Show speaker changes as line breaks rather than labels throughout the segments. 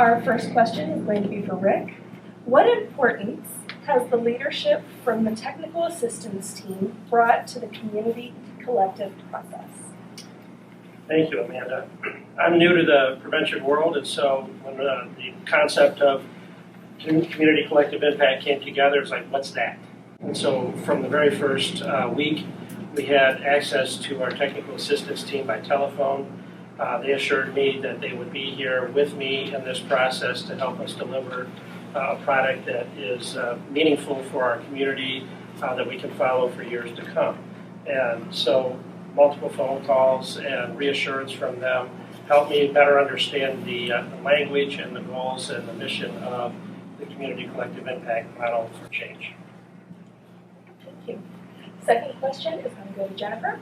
Our first question is going to be for Rick. What importance has the leadership from the technical assistance team brought to the community collective process?
Thank you, Amanda. I'm new to the prevention world, and so when the concept of community collective impact came together, it's like, what's that? And so from the very first week, we had access to our technical assistance team by telephone. They assured me that they would be here with me in this process to help us deliver a product that is meaningful for our community, that we can follow for years to come. And so multiple phone calls and reassurance from them helped me better understand the language and the goals and the mission of the community collective impact model for change.
Thank you. Second question is going to go to Jennifer.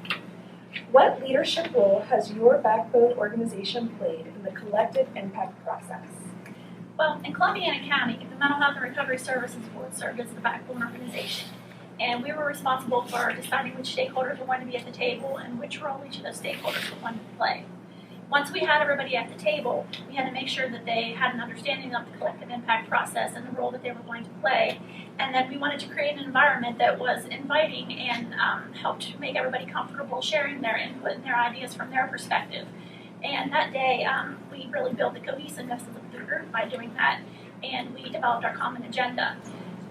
What leadership role has your backbone organization played in the collective impact process?
Well, in Columbiana County, the Mental Health and Recovery Services Board served as the backbone organization. And we were responsible for deciding which stakeholders were going to be at the table and which role each of those stakeholders were going to play. Once we had everybody at the table, we had to make sure that they had an understanding of the collective impact process and the role that they were going to play. And then we wanted to create an environment that was inviting and helped make everybody comfortable sharing their input and their ideas from their perspective. And that day, we really built the cohesiveness of the group by doing that, and we developed our common agenda.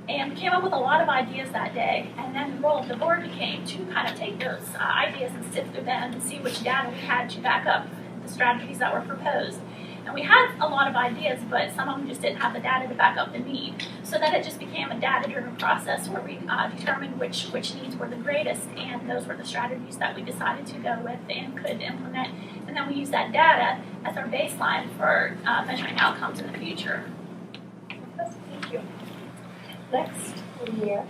And we came up with a lot of ideas that day, and then the role of the board became to kind of take those ideas and sift through them and see which data we had to back up the strategies that were proposed. And we had a lot of ideas, but some of them just didn't have the data to back up the need. So then it just became a data-driven process where we determined which needs were the greatest, and those were the strategies that we decided to go with and could implement. And then we used that data as our baseline for measuring outcomes in the future.
Thank you. Next, Leah.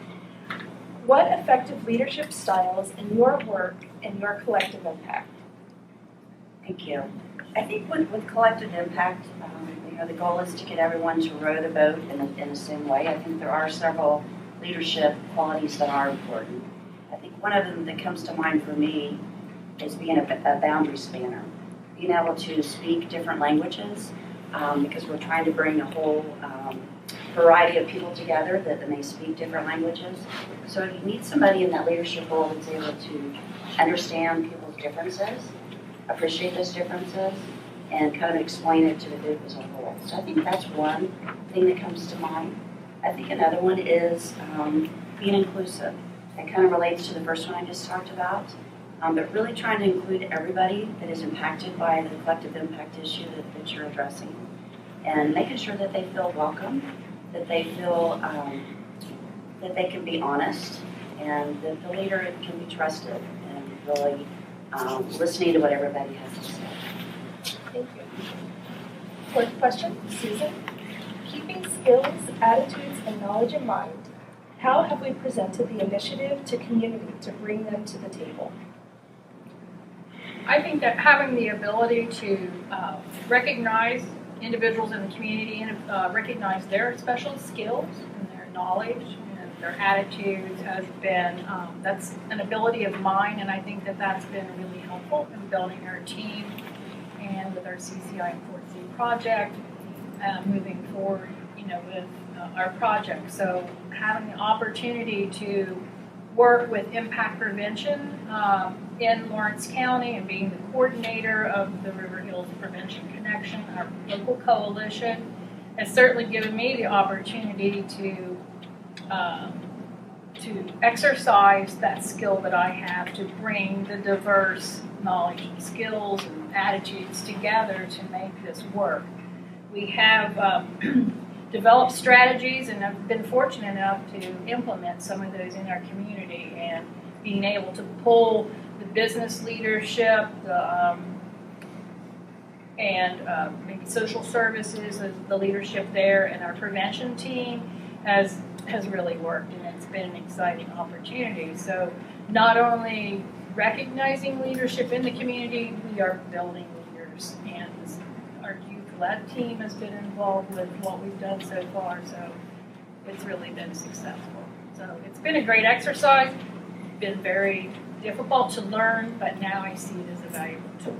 What effective leadership styles in your work and your collective impact?
Thank you. I think with collective impact, the goal is to get everyone to row the boat in the same way. I think there are several leadership qualities that are important. I think one of them that comes to mind for me is being a boundary spanner, being able to speak different languages, because we're trying to bring a whole variety of people together that may speak different languages. So you need somebody in that leadership role that's able to understand people's differences, appreciate those differences, and kind of explain it to the group as a whole. So I think that's one thing that comes to mind. I think another one is being inclusive. It kind of relates to the first one I just talked about, but really trying to include everybody that is impacted by the collective impact issue that you're addressing, and making sure that they feel welcome, that they feel that they can be honest, and that the leader can be trusted, and really listening to what everybody has to say.
Thank you. Fourth question, Susan. Keeping skills, attitudes, and knowledge in mind, how have we presented the initiative to community to bring them to the table?
I think that having the ability to recognize individuals in the community and recognize their special skills and their knowledge and their attitudes has been, that's an ability of mine, and I think that that's been really helpful in building our team and with our CCIM4C project, moving forward, with our project. So having the opportunity to work with impact prevention in Lawrence County and being the coordinator of the River Hills Prevention Connection, our local coalition, has certainly given me the opportunity to exercise that skill that I have to bring the diverse knowledge and skills and attitudes together to make this work. We have developed strategies and have been fortunate enough to implement some of those in our community, and being able to pull the business leadership, and maybe social services, the leadership there, and our prevention team has really worked, and it's been an exciting opportunity. So not only recognizing leadership in the community, we are building leaders, and our youth-led team has been involved with what we've done so far, so it's really been successful. So it's been a great exercise, been very difficult to learn, but now I see it as a valuable tool.